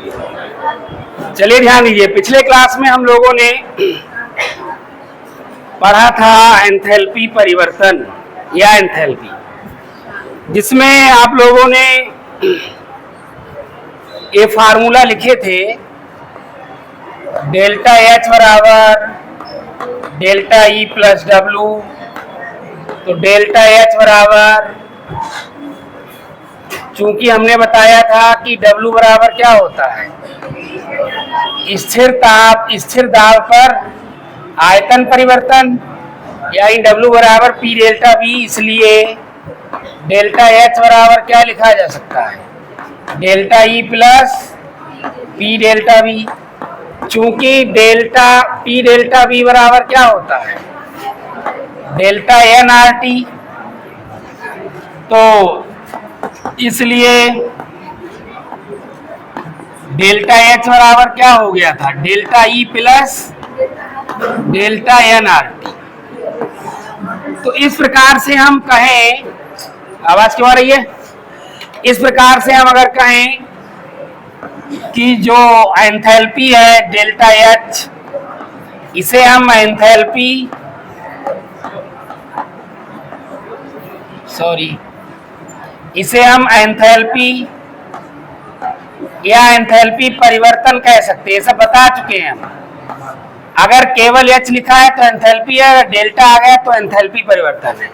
चलिए ध्यान दीजिए, पिछले क्लास में हम लोगों ने पढ़ा था एंथैल्पी परिवर्तन या एंथैल्पी, जिसमें आप लोगों ने ये फार्मूला लिखे थे, डेल्टा एच बराबर डेल्टा ई प्लस डब्लू। तो डेल्टा एच बराबर, चूंकि हमने बताया था कि डब्लू बराबर क्या होता है, स्थिर दाब पर आयतन परिवर्तन, यानी डब्लू बराबर पी डेल्टा बी। इसलिए डेल्टा एच बराबर क्या लिखा जा सकता है, delta E plus P delta V. चूंकि डेल्टा पी डेल्टा बी बराबर क्या होता है, डेल्टा एन आर टी। तो इसलिए डेल्टा एच बराबर क्या हो गया था, delta E plus delta N R T. तो इस प्रकार से हम कहें, आवाज क्यों आ रही है, इस प्रकार से हम अगर कहें कि जो एंथैल्पी है डेल्टा एच, इसे हम एंथैल्पी इसे हम एंथैल्पी या एंथैल्पी परिवर्तन कह सकते हैं। सब बता चुके हैं हम। अगर केवल एच लिखा है तो एंथैल्पी है, अगर डेल्टा आ गया तो एंथैल्पी परिवर्तन है।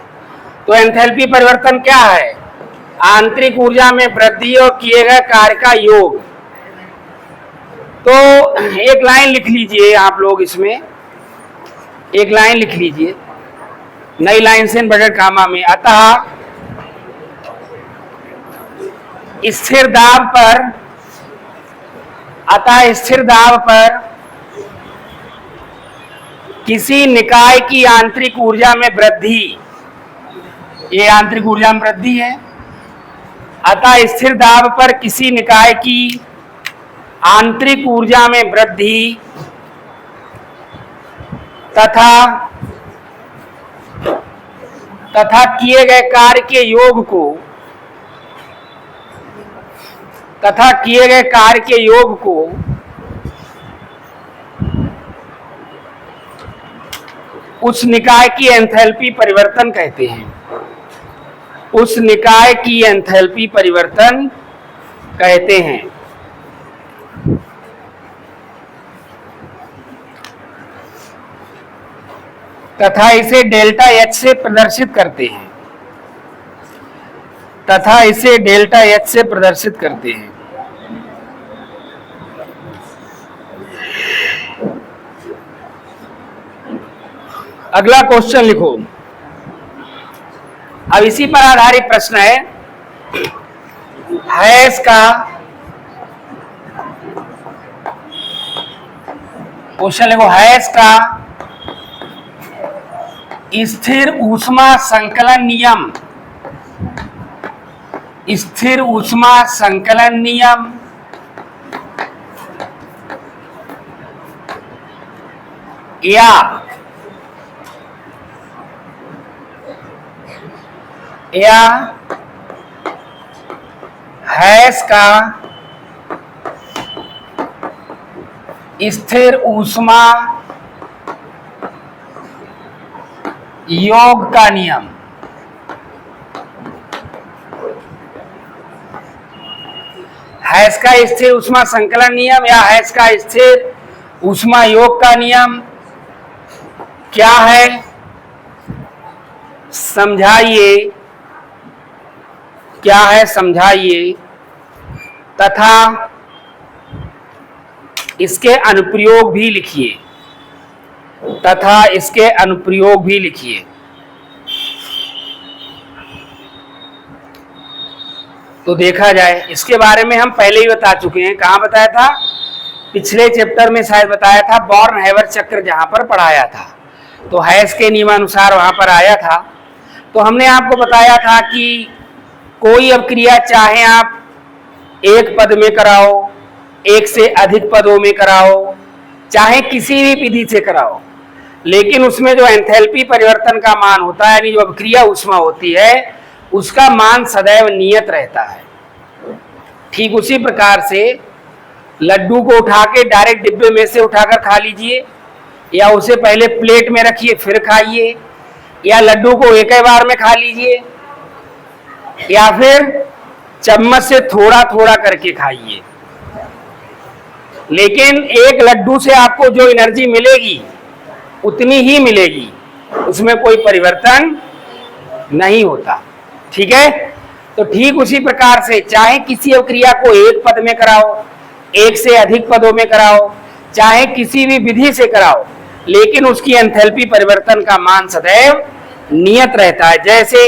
तो एंथैल्पी परिवर्तन क्या है, आंतरिक ऊर्जा में वृद्धि और किए गए कार्य का योग। तो एक लाइन लिख लीजिए आप लोग, इसमें एक लाइन लिख लीजिए, नई लाइन से इन्वर्टेड कामा में, अतः स्थिर दाब पर किसी निकाय की आंतरिक ऊर्जा में वृद्धि, ये आंतरिक ऊर्जा में वृद्धि है। अतः स्थिर दाब पर किसी निकाय की आंतरिक ऊर्जा में वृद्धि तथा किए गए कार्य के योग को उस निकाय की एंथैल्पी परिवर्तन कहते हैं। उस निकाय की एंथैल्पी परिवर्तन कहते हैं। तथा इसे डेल्टा एच से प्रदर्शित करते हैं। अगला क्वेश्चन लिखो। अब इसी पर आधारित प्रश्न है, हैश का क्वेश्चन लिखो, हैश का स्थिर ऊष्मा संकलन नियम, स्थिर ऊष्मा संकलन नियम या हैश का स्थिर ऊष्मा योग का नियम। हैश का स्थिर ऊष्मा संकलन नियम या हैश का स्थिर ऊष्मा योग का नियम क्या है, समझाइए, क्या है समझाइए, तथा इसके अनुप्रयोग भी लिखिए, तो देखा जाए, इसके बारे में हम पहले ही बता चुके हैं। कहाँ बताया था, पिछले चैप्टर में शायद बताया था, बॉर्न हैवर चक्र जहां पर पढ़ाया था, तो हैश के नियमानुसार वहां पर आया था। तो हमने आपको बताया था कि कोई अभिक्रिया चाहे आप एक पद में कराओ, एक से अधिक पदों में कराओ, चाहे किसी भी विधि से कराओ, लेकिन उसमें जो एंथैल्पी परिवर्तन का मान होता है, यानी जो अभिक्रिया ऊष्मा होती है, उसका मान सदैव नियत रहता है। ठीक उसी प्रकार से लड्डू को उठा के डायरेक्ट डिब्बे में से उठाकर खा लीजिए, या उसे पहले प्लेट में रखिए फिर खाइए, या लड्डू को एक ही बार में खा लीजिए, या फिर चम्मच से थोड़ा थोड़ा करके खाइए। लेकिन एक लड्डू से आपको जो एनर्जी मिलेगी उतनी ही मिलेगी, उसमें कोई परिवर्तन नहीं होता। ठीक है, तो ठीक उसी प्रकार से चाहे किसी अवक्रिया को एक पद में कराओ, एक से अधिक पदों में कराओ, चाहे किसी भी विधि से कराओ, लेकिन उसकी एंथैल्पी परिवर्तन का मान सदैव नियत रहता है। जैसे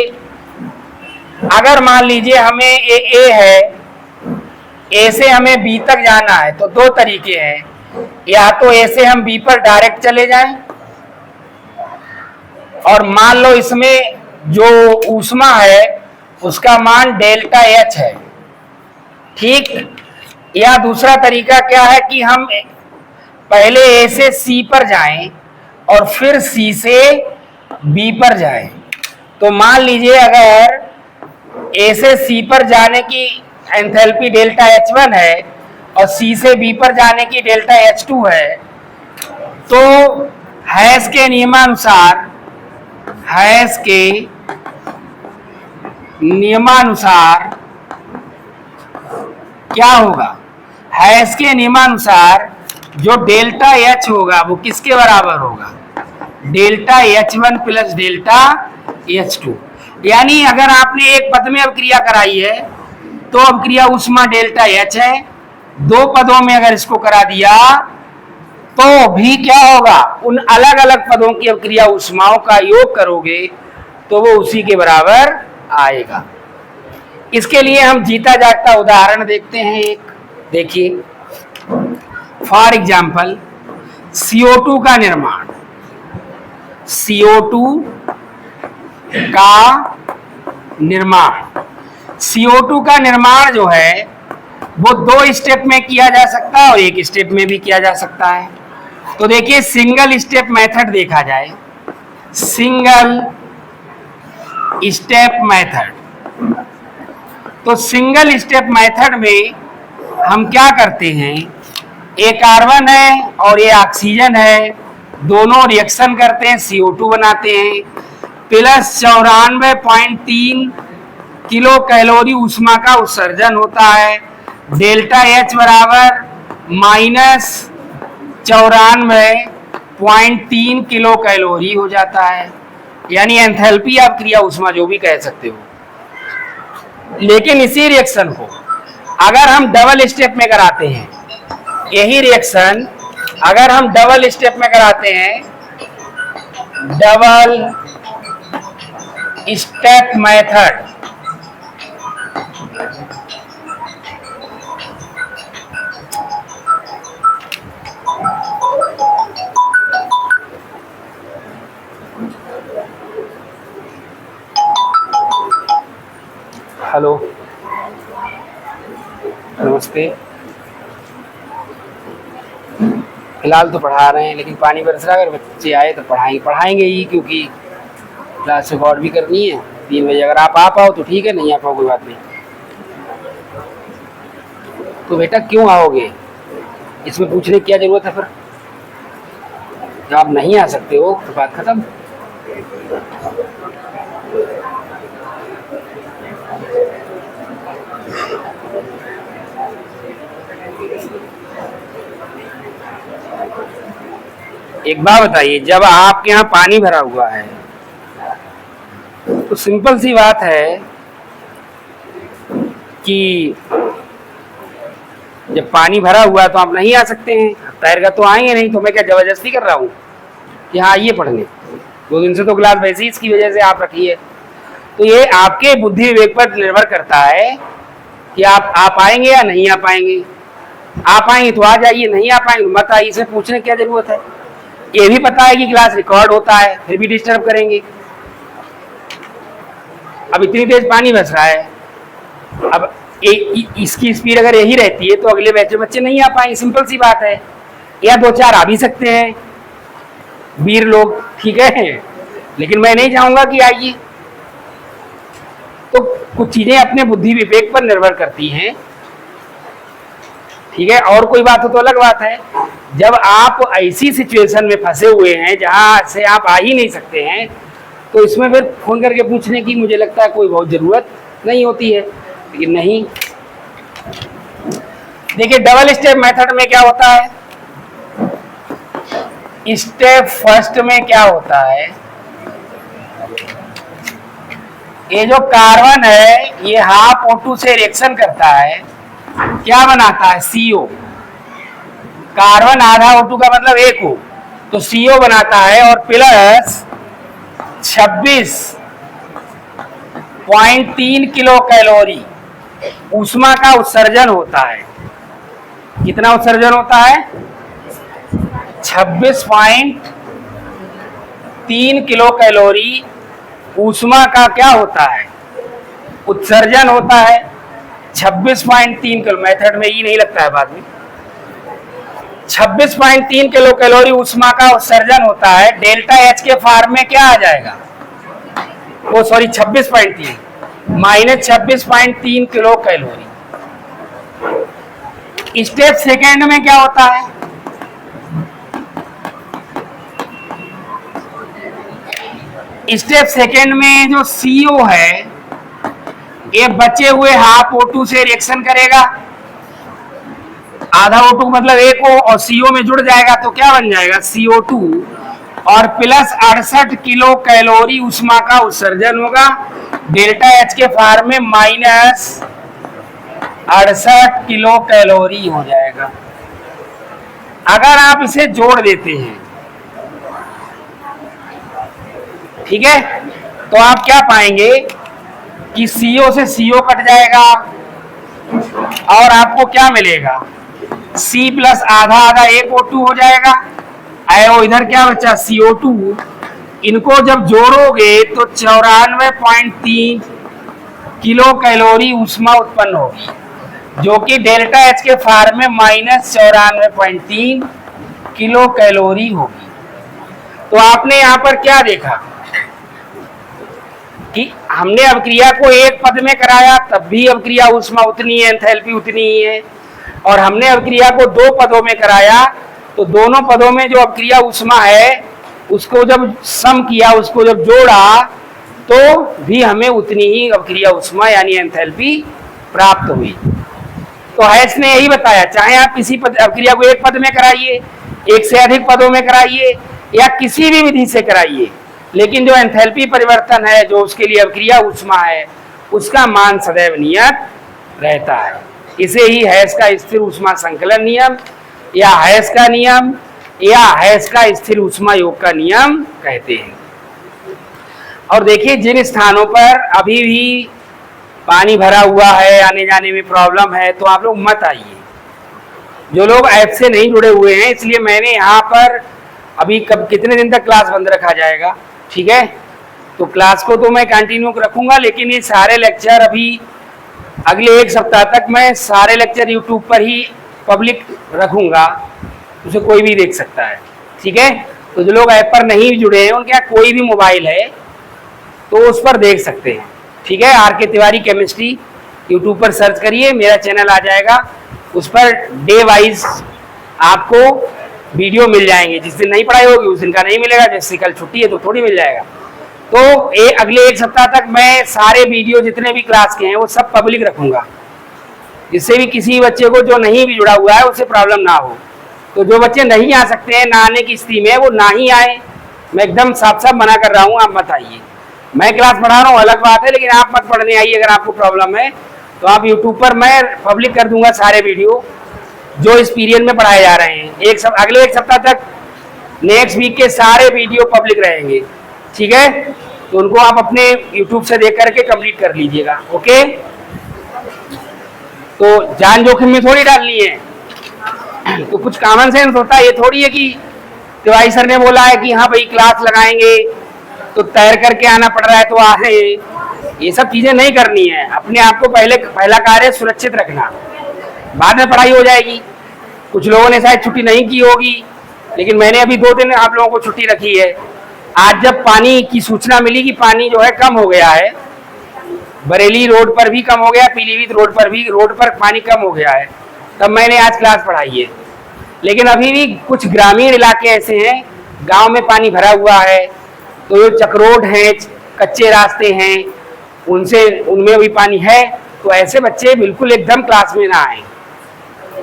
अगर मान लीजिए हमें ए है, ए से हमें बी तक जाना है, तो दो तरीके हैं, या तो ए से हम बी पर डायरेक्ट चले जाएं, और मान लो इसमें जो ऊष्मा है उसका मान डेल्टा एच है, ठीक। या दूसरा तरीका क्या है कि हम पहले ए से सी पर जाएं और फिर सी से बी पर जाएं। तो मान लीजिए अगर ए से सी पर जाने की एंथैल्पी डेल्टा H1 है और सी से बी पर जाने की डेल्टा H2 है, तो हैस के नियमानुसार क्या होगा? हैस के नियमानुसार जो डेल्टा H होगा वो किसके बराबर होगा? Delta H1 plus delta H2। यानी अगर आपने एक पद में अवक्रिया कराई है तो अवक्रिया ऊष्मा डेल्टा H है, दो पदों में अगर इसको करा दिया तो भी क्या होगा? उन अलग अलग पदों की अवक्रिया ऊष्माओं का योग करोगे तो वो उसी के बराबर आएगा। इसके लिए हम जीता जागता उदाहरण देखते हैं एक। देखिए, फॉर एग्जाम्पल CO2 का निर्माण, CO2 का निर्माण जो है वो दो स्टेप में किया जा सकता है और एक स्टेप में भी किया जा सकता है। तो देखिए, सिंगल स्टेप मेथड देखा जाए, सिंगल स्टेप मेथड। तो सिंगल स्टेप मेथड में हम क्या करते हैं, एक कार्बन है और ये ऑक्सीजन है, दोनों रिएक्शन करते हैं, CO2 बनाते हैं, प्लस 94.3 किलो कैलोरी ऊष्मा का उत्सर्जन होता है। डेल्टा H बराबर माइनस 94.3 किलो कैलोरी हो जाता है, यानी एंथैल्पी आप क्रिया ऊष्मा जो भी कह सकते हो। लेकिन इसी रिएक्शन को अगर हम डबल स्टेप में कराते हैं, यही रिएक्शन अगर हम डबल स्टेप में कराते हैं, डबल स्टेप मेथड, हेलो नमस्ते, फिलहाल तो पढ़ा रहे हैं लेकिन पानी बरस रहा है, अगर बच्चे आए तो पढ़ाएंगे ही, क्योंकि क्लास रिकॉर्ड भी करनी है 3 बजे। अगर आप आ पाओ तो ठीक है, नहीं आ पाओ कोई बात नहीं। तो बेटा क्यों आओगे, इसमें पूछने की क्या जरूरत है? फिर जब आप नहीं आ सकते हो तो बात खत्म। एक बात बताइए, जब आपके यहाँ पानी भरा हुआ है तो सिंपल सी बात है कि जब पानी भरा हुआ है तो आप नहीं आ सकते हैं, तैर कर तो आएंगे नहीं। तो मैं क्या जबरदस्ती कर रहा हूँ कि हाँ आइए पढ़ने? 2 दिन से तो क्लास वैसे ही इसकी वजह से आप रखी है। तो ये आपके बुद्धि विवेक पर निर्भर करता है कि आप आएंगे या नहीं आ पाएंगे। आप आएंगे तो आ जाइए, नहीं आ पाएंगे तो मत आइए, इसमें पूछने की क्या जरूरत है? ये भी पता है कि क्लास रिकॉर्ड होता है, फिर भी डिस्टर्ब करेंगे। अब इतनी तेज पानी बरस रहा है, अब इसकी स्पीड अगर यही रहती है तो अगले बैच में बच्चे नहीं आ पाएंगे, सिंपल सी बात है। या 2-4 आ भी सकते हैं वीर लोग, ठीक है, लेकिन मैं नहीं चाहूंगा कि आइए। तो कुछ चीजें अपने बुद्धि विवेक पर निर्भर करती हैं। ठीक है, और कोई बात हो तो अलग बात है। जब आप ऐसी सिचुएशन में फंसे हुए हैं जहां से आप आ ही नहीं सकते हैं, तो इसमें फिर फोन करके पूछने की मुझे लगता है कोई बहुत ज़रूरत नहीं होती है। लेकिन नहीं, देखिए डबल स्टेप मेथड में क्या होता है। स्टेप फर्स्ट में क्या होता है, ये जो कार्बन है ये हाफ O2 से रिएक्शन करता है, क्या बनाता है, CO। कार्बन आधा O2 का मतलब 1 हो, तो CO बनाता है और प्लस 26.3 किलो कैलोरी ऊष्मा का उत्सर्जन होता है। कितना उत्सर्जन होता है, 26.3 किलो कैलोरी ऊष्मा का क्या होता है, उत्सर्जन होता है। 26.3 किलो, मेथड में ही नहीं लगता है बाद में। 26.3 किलो कैलोरी ऊष्मा का उत्सर्जन होता है। डेल्टा H के फॉर्म में क्या आ जाएगा, वो sorry 26.3 minus 26.3 kilo calorie. Step second में क्या होता है, स्टेप सेकेंड में जो CO है ये बचे हुए हाफ O2 से रिएक्शन करेगा। आधा O2 मतलब 1 हो और CO में जुड़ जाएगा तो क्या बन जाएगा, CO2 और प्लस 68 किलो कैलोरी ऊष्मा का उत्सर्जन होगा। डेल्टा H के फॉर्म में माइनस 68 किलो कैलोरी हो जाएगा। अगर आप इसे जोड़ देते हैं, ठीक है, तो आप क्या पाएंगे कि CO से CO कट जाएगा और आपको क्या मिलेगा, C प्लस आधा आधा 1 O2 हो जाएगा। आयो इधर क्या बचा, CO2। इनको जब जोड़ोगे तो 94.3 किलो कैलोरी ऊष्मा उत्पन्न होगी, जो कि डेल्टा H के फॉर्म में माइनस 94.3 किलो कैलोरी होगी। तो आपने यहाँ पर क्या देखा कि हमने अभिक्रिया को एक पद में कराया तब भी अभिक्रिया ऊष्मा उतनी है, एंथैल्पी उतनी ही है, और हमने अभिक्रिया को 2 पदों में कराया तो दोनों पदों में जो अभिक्रिया ऊष्मा है उसको जब सम किया, उसको जब जोड़ा तो भी हमें उतनी ही अभिक्रिया ऊष्मा यानी एंथैल्पी प्राप्त हुई। तो हैस ने यही बताया, चाहे आप किसी अभिक्रिया को एक पद में कराइए, एक से अधिक पदों में कराइए या किसी भी विधि से कराइए, लेकिन जो एंथैल्पी परिवर्तन है, जो उसके लिए अभिक्रिया ऊष्मा है, उसका मान सदैव नियत रहता है। इसे ही हैस का स्थिर ऊष्मा संकलन नियम या हैस का नियम या हैस का स्थिर ऊष्मा योग का नियम कहते हैं। और देखिए जिन स्थानों पर अभी भी पानी भरा हुआ है, आने जाने में प्रॉब्लम है, तो आप लोग मत आइए। जो लोग ऐप से नहीं जुड़े हुए हैं, इसलिए मैंने यहाँ पर अभी कब कितने दिन तक क्लास बंद रखा जाएगा, ठीक है, तो क्लास को तो मैं कंटिन्यू रखूंगा, लेकिन ये सारे लेक्चर अभी अगले 1 सप्ताह तक मैं सारे लेक्चर यूट्यूब पर ही पब्लिक रखूंगा, उसे कोई भी देख सकता है, ठीक है। तो जो लोग ऐप पर नहीं जुड़े हैं उनके यहाँ कोई भी मोबाइल है तो उस पर देख सकते हैं, ठीक है। RK तिवारी केमिस्ट्री यूट्यूब पर सर्च करिए, मेरा चैनल आ जाएगा, उस पर डे वाइज आपको वीडियो मिल जाएंगे। जिस दिन नहीं पढ़ाई होगी उस दिन का नहीं मिलेगा, जैसे कल छुट्टी है तो थोड़ी मिल जाएगा। तो अगले 1 सप्ताह तक मैं सारे वीडियो जितने भी क्लास के हैं वो सब पब्लिक रखूंगा, जिससे भी किसी बच्चे को जो नहीं भी जुड़ा हुआ है उससे प्रॉब्लम ना हो। तो जो बच्चे नहीं आ सकते हैं, ना आने की स्थिति में, वो ना ही आए, मैं एकदम साफ साफ मना कर रहा हूँ, आप मत आइए। मैं क्लास पढ़ा रहा हूँ अलग बात है, लेकिन आप मत पढ़ने आइए। अगर आपको प्रॉब्लम है तो आप यूट्यूब पर मैं पब्लिक कर दूंगा सारे वीडियो जो इस पीरियड में पढ़ाए जा रहे हैं। अगले 1 सप्ताह तक नेक्स्ट वीक के सारे वीडियो पब्लिक रहेंगे, ठीक है। तो उनको आप अपने यूट्यूब से देख करके कंप्लीट कर लीजिएगा, ओके। तो जान जोखिम में थोड़ी डालनी है, तो कुछ कॉमन सेंस होता है। ये थोड़ी है कि तिवारी सर ने बोला है कि हाँ भाई क्लास लगाएंगे तो तैर करके आना पड़ रहा है तो आए, ये सब चीजें नहीं करनी है। अपने आप को पहला कार्य सुरक्षित रखना, बाद में पढ़ाई हो जाएगी। कुछ लोगों ने शायद छुट्टी नहीं की होगी, लेकिन मैंने अभी 2 दिन आप लोगों को छुट्टी रखी है। आज जब पानी की सूचना मिली कि पानी जो है कम हो गया है, बरेली रोड पर भी कम हो गया, पीलीभीत रोड पर भी पानी कम हो गया है, तब मैंने आज क्लास पढ़ाई है। लेकिन अभी भी कुछ ग्रामीण इलाके ऐसे हैं, गांव में पानी भरा हुआ है, तो जो चक्रोट हैं, कच्चे रास्ते हैं, उनमें भी पानी है, तो ऐसे बच्चे बिल्कुल एकदम क्लास में ना आए,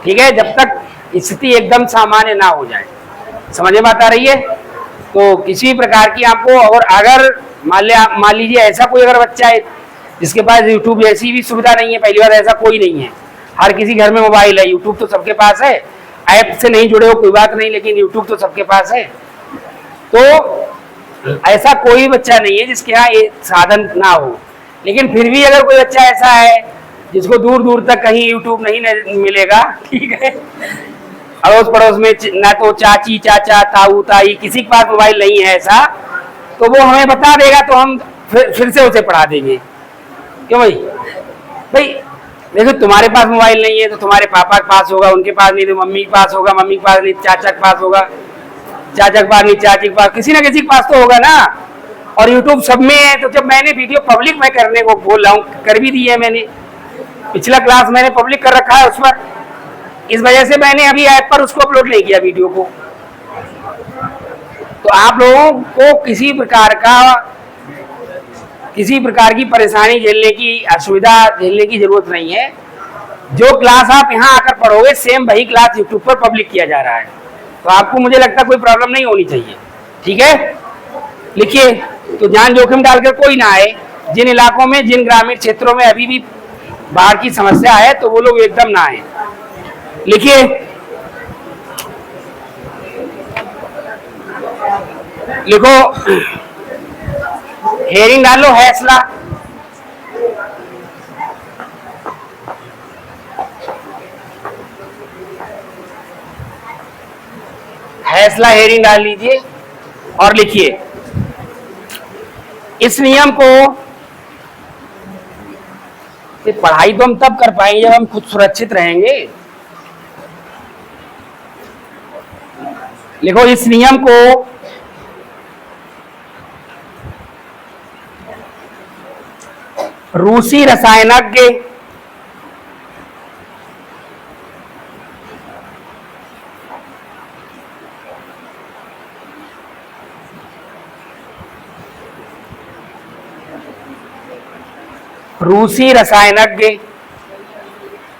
ठीक है, जब तक स्थिति एकदम सामान्य ना हो जाए। समझ में बात आ रही है? तो किसी प्रकार की आपको, और अगर मान लीजिए ऐसा कोई अगर बच्चा है जिसके पास यूट्यूब जैसी भी सुविधा नहीं है, पहली बार ऐसा कोई नहीं है, हर किसी घर में मोबाइल है, यूट्यूब तो सबके पास है, ऐप से नहीं जुड़े हो कोई बात नहीं, लेकिन यूट्यूब तो सबके पास है। तो ऐसा कोई बच्चा नहीं है जिसके यहाँ ये साधन ना हो। लेकिन फिर भी अगर कोई बच्चा ऐसा है जिसको दूर दूर तक कहीं यूट्यूब नहीं मिलेगा, ठीक है, अड़ोस पड़ोस में ना तो चाची चाचा ताऊ ताई किसी के पास मोबाइल नहीं है ऐसा, तो वो हमें बता देगा, तो हम फिर से उसे पढ़ा देंगे। क्यों भाई? भाई देखो, तुम्हारे पास मोबाइल नहीं है तो तुम्हारे पापा के पास होगा, उनके पास नहीं तो मम्मी के पास होगा, मम्मी के पास नहीं चाचा के पास होगा, चाचा के पास नहीं चाची के पास, किसी ना किसी के पास तो होगा ना। और यूट्यूब सब में है, तो जब मैंने वीडियो पब्लिक में करने को बोल रहा हूँ, कर भी दी है मैंने, पिछला क्लास मैंने पब्लिक कर रखा है उस पर, इस वजह से मैंने अभी ऐप पर उसको अपलोड नहीं किया वीडियो को। तो आप लोगों को किसी प्रकार की परेशानी झेलने की, असुविधा झेलने की जरूरत नहीं है। जो क्लास आप यहाँ आकर पढ़ोगे सेम वही क्लास यूट्यूब पर पब्लिक किया जा रहा है, तो आपको मुझे लगता है कोई प्रॉब्लम नहीं होनी चाहिए, ठीक है। लिखिए, तो जान जोखिम डालकर कोई ना आए। जिन इलाकों में, जिन ग्रामीण क्षेत्रों में अभी भी बाढ़ की समस्या है, तो वो लोग एकदम ना आए। लिखिए, लिखो, हेरिंग डालो, हैसला, हैसला हेरिंग डाल लीजिए और लिखिए, इस नियम को, पढ़ाई तो हम तब कर पाएंगे जब हम खुद सुरक्षित रहेंगे। लिखो, इस नियम को रूसी रसायनज्ञ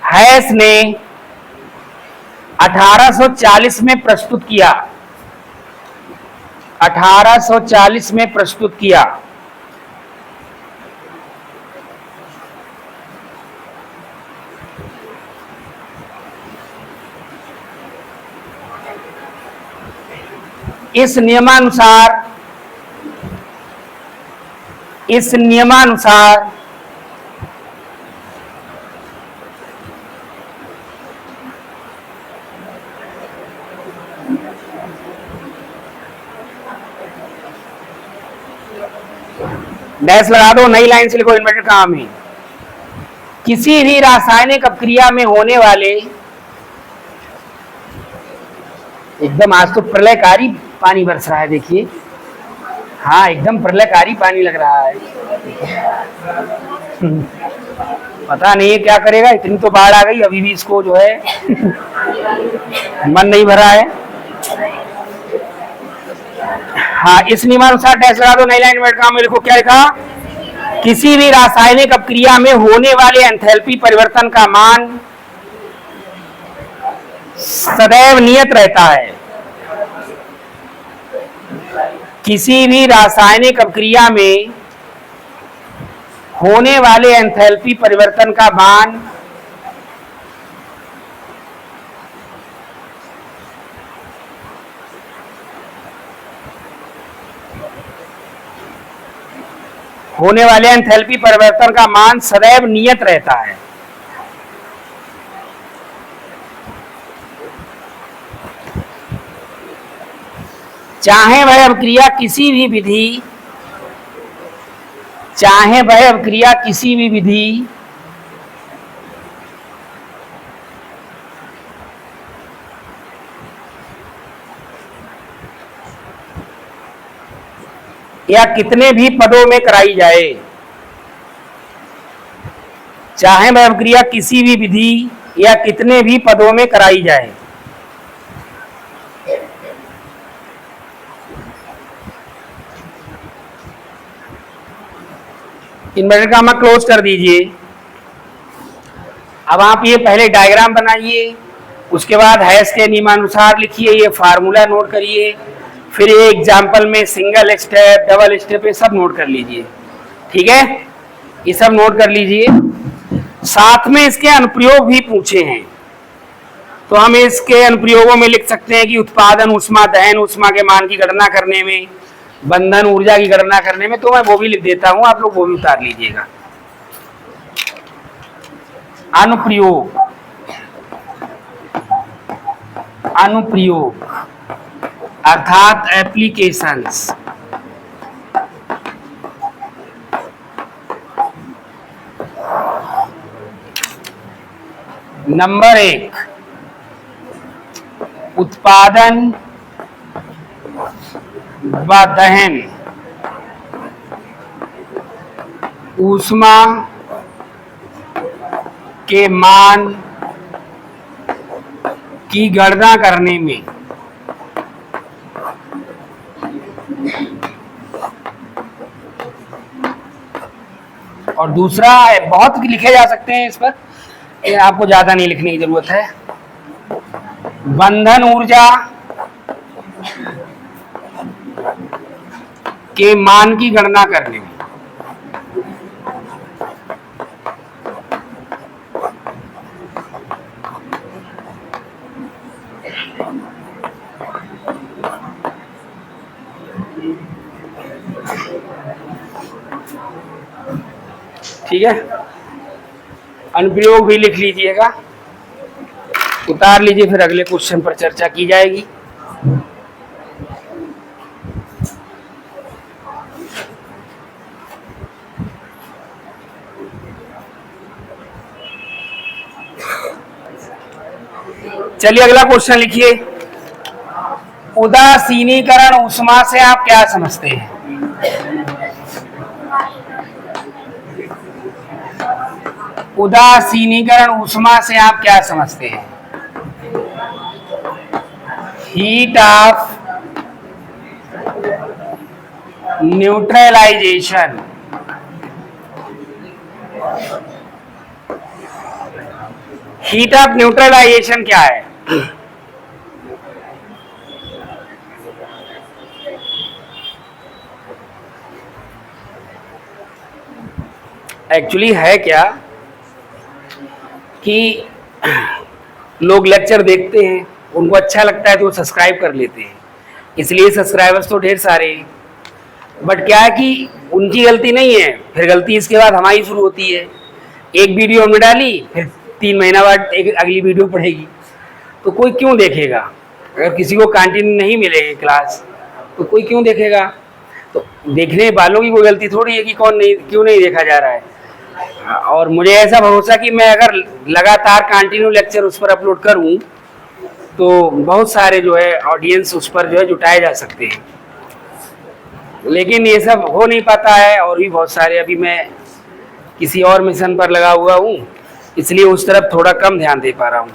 हैस ने 1840 में प्रस्तुत किया। 1840 में प्रस्तुत किया। इस नियमानुसार डैश लगा दो, नई लाइन से लिखो, इन्वर्टेड कॉमा में, किसी भी रासायनिक अपक्रिया में होने वाले, एकदम आज तो प्रलयकारी पानी बरस रहा है, देखिए, हाँ एकदम प्रलयकारी पानी लग रहा है। पता नहीं है क्या करेगा, इतनी तो बाढ़ आ गई, अभी भी इसको जो है मन नहीं भरा है। हाँ, इस नियमानुसार डैश लगा दो, नई लाइन में काम में लिखो, क्या लिखा, किसी भी रासायनिक अपक्रिया में होने वाले एंथैल्पी परिवर्तन का मान सदैव नियत रहता है। किसी भी रासायनिक अपक्रिया में होने वाले एंथैल्पी परिवर्तन का मान सदैव नियत रहता है। चाहे वह अपक्रिया किसी भी विधि या कितने भी पदों में कराई जाए, चाहे वह अपक्रिया किसी भी विधि या कितने भी पदों में कराई जाए। इन्वर्टेड कॉमा क्लोज कर दीजिए। अब आप ये पहले डायग्राम बनाइए, उसके बाद हैश के नियमानुसार लिखिए, ये फार्मूला नोट करिए, फिर ये एग्जाम्पल में सिंगल स्टेप डबल स्टेप ये सब नोट कर लीजिए। ठीक है, ये सब नोट कर लीजिए। साथ में इसके अनुप्रयोग भी पूछे हैं, तो हम इसके अनुप्रयोगों में लिख सकते हैं कि उत्पादन ऊष्मा, दहन ऊष्मा के मान की गणना करने में, बंधन ऊर्जा की गणना करने में, तो मैं वो भी लिख देता हूं, आप लोग वो भी उतार लीजिएगा। अनुप्रयोग, अनुप्रयोग अर्थात एप्लीकेशंस। नंबर 1, उत्पादन व दहन ऊष्मा के मान की गणना करने में और दूसरा बहुत लिखे जा सकते हैं, इस पर आपको ज्यादा नहीं लिखने की जरूरत है। बंधन ऊर्जा के मान की गणना करने में। ठीक है, अनुप्रयोग भी लिख लीजिएगा, उतार लीजिए, फिर अगले क्वेश्चन पर चर्चा की जाएगी। चलिए अगला क्वेश्चन लिखिए। उदासीनीकरण ऊष्मा से आप क्या समझते हैं? उदासीनीकरण ऊष्मा से आप क्या समझते हैं? Heat of neutralisation. Heat of neutralisation क्या है? एक्चुअली है क्या कि लोग लेक्चर देखते हैं, उनको अच्छा लगता है तो वो सब्सक्राइब कर लेते हैं, इसलिए सब्सक्राइबर्स तो ढेर सारे हैं। बट क्या है कि उनकी गलती नहीं है, फिर गलती इसके बाद हमारी शुरू होती है। एक वीडियो हमने डाली, फिर 3 महीना बाद एक अगली वीडियो पढ़ेगी, तो कोई क्यों देखेगा? अगर किसी को कंटिन्यू नहीं मिलेगी क्लास तो कोई क्यों देखेगा? तो देखने वालों की कोई गलती थोड़ी है कि क्यों नहीं देखा जा रहा है। और मुझे ऐसा भरोसा कि मैं अगर लगातार कंटिन्यू लेक्चर उस पर अपलोड करूं तो बहुत सारे जो है ऑडियंस उस पर जो है जुटाए जा सकते हैं, लेकिन ये सब हो नहीं पाता है। और भी बहुत सारे, अभी मैं किसी और मिशन पर लगा हुआ हूँ, इसलिए उस तरफ थोड़ा कम ध्यान दे पा रहा हूँ।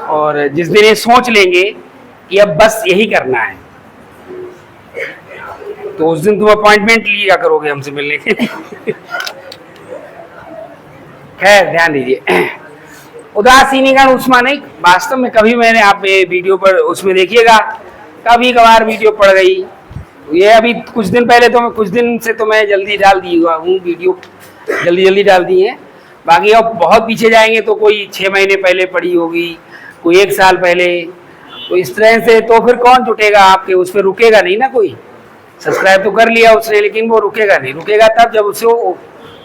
और जिस दिन ये सोच लेंगे कि अब बस यही करना है, तो उस दिन तुम अपॉइंटमेंट लिया करोगे हमसे मिलने के लिए। खैर ध्यान दीजिए। उदासीनीकरण ऊष्मा नहीं, वास्तव में कभी मैंने, आप वीडियो पर उसमें देखिएगा, कभी कभार वीडियो पड़ गई। ये अभी कुछ दिन से तो मैं जल्दी डाल दी हुआ हूँ, वीडियो जल्दी डाल दी है। बाकी अब बहुत पीछे जाएंगे तो कोई 6 महीने पहले पड़ी होगी, कोई 1 साल पहले, तो इस तरह से तो फिर कौन जुटेगा आपके, उस पर रुकेगा नहीं ना कोई। सब्सक्राइब तो कर लिया उसने, लेकिन वो रुकेगा नहीं। रुकेगा तब जब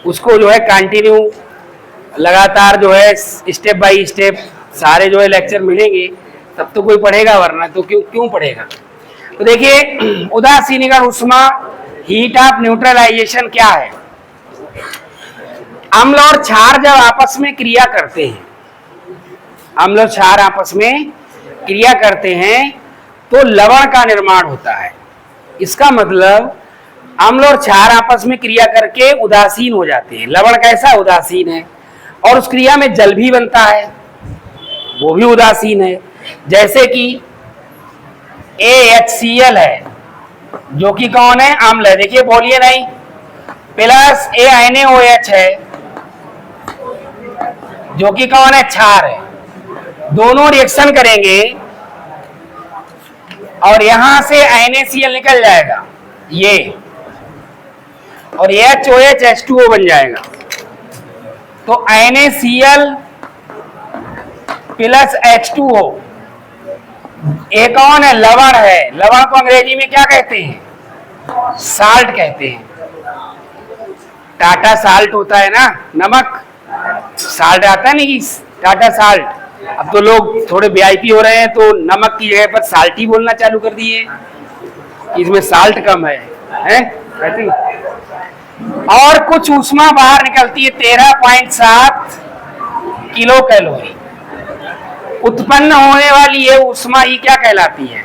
उसको जो है कंटिन्यू लगातार जो है स्टेप बाय स्टेप सारे जो है लेक्चर मिलेंगे, तब तो कोई पढ़ेगा, वरना तो क्यों पढ़ेगा। तो देखिए, उदासीनीकरण ऊष्मा, हीट ऑफ न्यूट्रलाइजेशन क्या है? अम्ल और क्षार जब आपस में क्रिया करते हैं, अम्ल और क्षार आपस में क्रिया करते हैं तो लवण का निर्माण होता है। इसका मतलब अम्ल और क्षार आपस में क्रिया करके उदासीन हो जाते हैं। लवण कैसा उदासीन है? और उस क्रिया में जल भी बनता है, वो भी उदासीन है। जैसे कि AHCl है जो कि कौन है, अम्ल है, देखिए बोलिए नहीं, प्लस ANaOH है जो कि कौन है, क्षार है। दोनों रिएक्शन करेंगे और यहां से NaCl निकल जाएगा ये, और HOH H2O बन जाएगा। तो NaCl प्लस H2O, एक कौन है, लवण है। लवण को अंग्रेजी में क्या कहते हैं, साल्ट कहते हैं। टाटा साल्ट होता है ना, नमक, साल्ट आता है नहीं, टाटा साल्ट। अब तो लोग थोड़े वीआईपी हो रहे हैं तो नमक की जगह पर साल्ट ही बोलना चालू कर दिए, इसमें साल्ट कम है, कहते हैं। और कुछ ऊष्मा बाहर निकलती है, 13.7 किलो कैलोरी। उत्पन्न होने वाली ये ऊष्मा ही क्या कहलाती है,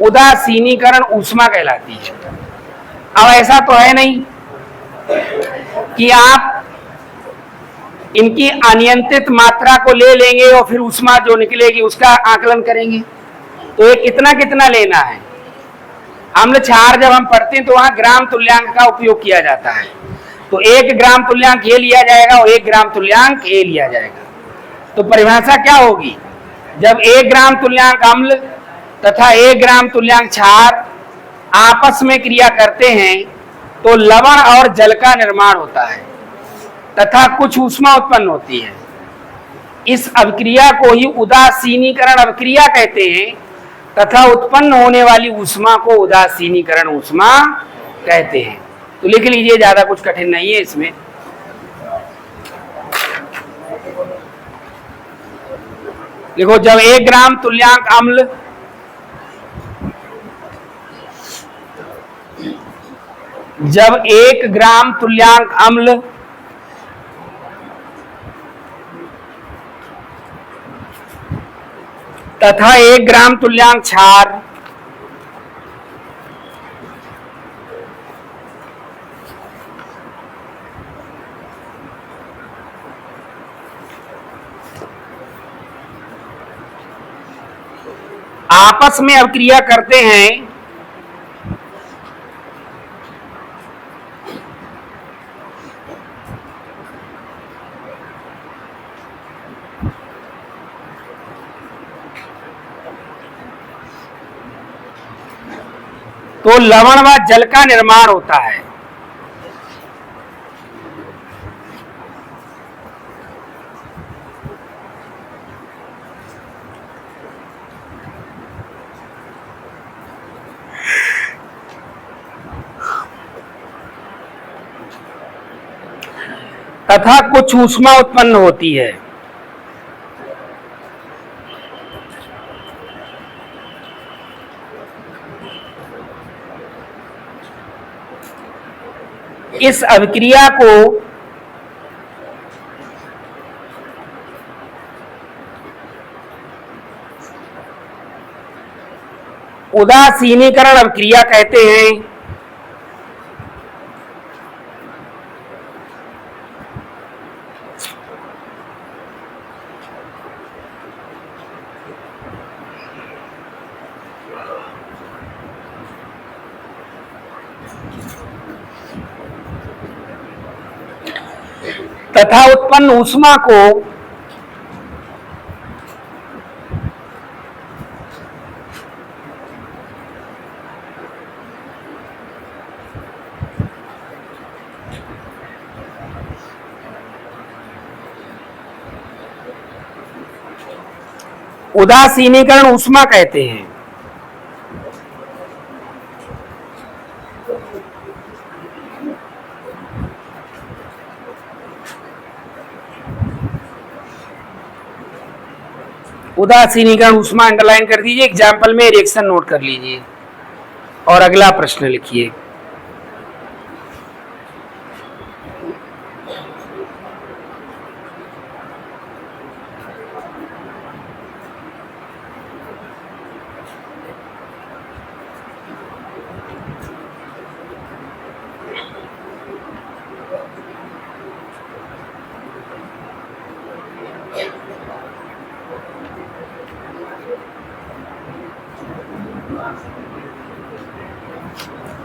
उदासीनीकरण ऊष्मा कहलाती है। अब ऐसा तो है नहीं कि आप इनकी अनियंत्रित मात्रा को ले लेंगे और फिर ऊष्मा जो निकलेगी उसका आकलन करेंगे। तो ये कितना कितना लेना है। अम्ल क्षार जब हम पढ़ते हैं तो वहां ग्राम तुल्यांक का उपयोग किया जाता है। तो 1 ग्राम तुल्यांक ये लिया जाएगा और 1 ग्राम तुल्यांक ए लिया जाएगा। तो परिभाषा क्या होगी, जब 1 ग्राम तुल्यांक अम्ल तथा 1 ग्राम तुल्यांक क्षार आपस में क्रिया करते हैं तो लवण और जल का निर्माण होता है तथा कुछ ऊष्मा उत्पन्न होती है। इस अभिक्रिया को ही उदासीनीकरण अभिक्रिया कहते हैं तथा उत्पन्न होने वाली ऊष्मा को उदासीनीकरण ऊष्मा कहते हैं। तो लिख लीजिए, ज्यादा कुछ कठिन नहीं है इसमें। देखो, जब 1 ग्राम तुल्यांक अम्ल जब 1 ग्राम तुल्यांक अम्ल तथा 1 ग्राम तुल्यांक क्षार आपस में अभिक्रिया करते हैं तो लवण व जल का निर्माण होता है। तथा कुछ ऊष्मा उत्पन्न होती है। इस अभिक्रिया को उदासीनीकरण अभिक्रिया कहते हैं। तथा उत्पन्न ऊष्मा को उदासीनीकरण ऊष्मा कहते हैं। उदासीनीकरण ऊष्मा अंडरलाइन कर दीजिए, एग्जाम्पल में रिएक्शन नोट कर लीजिए और अगला प्रश्न लिखिए।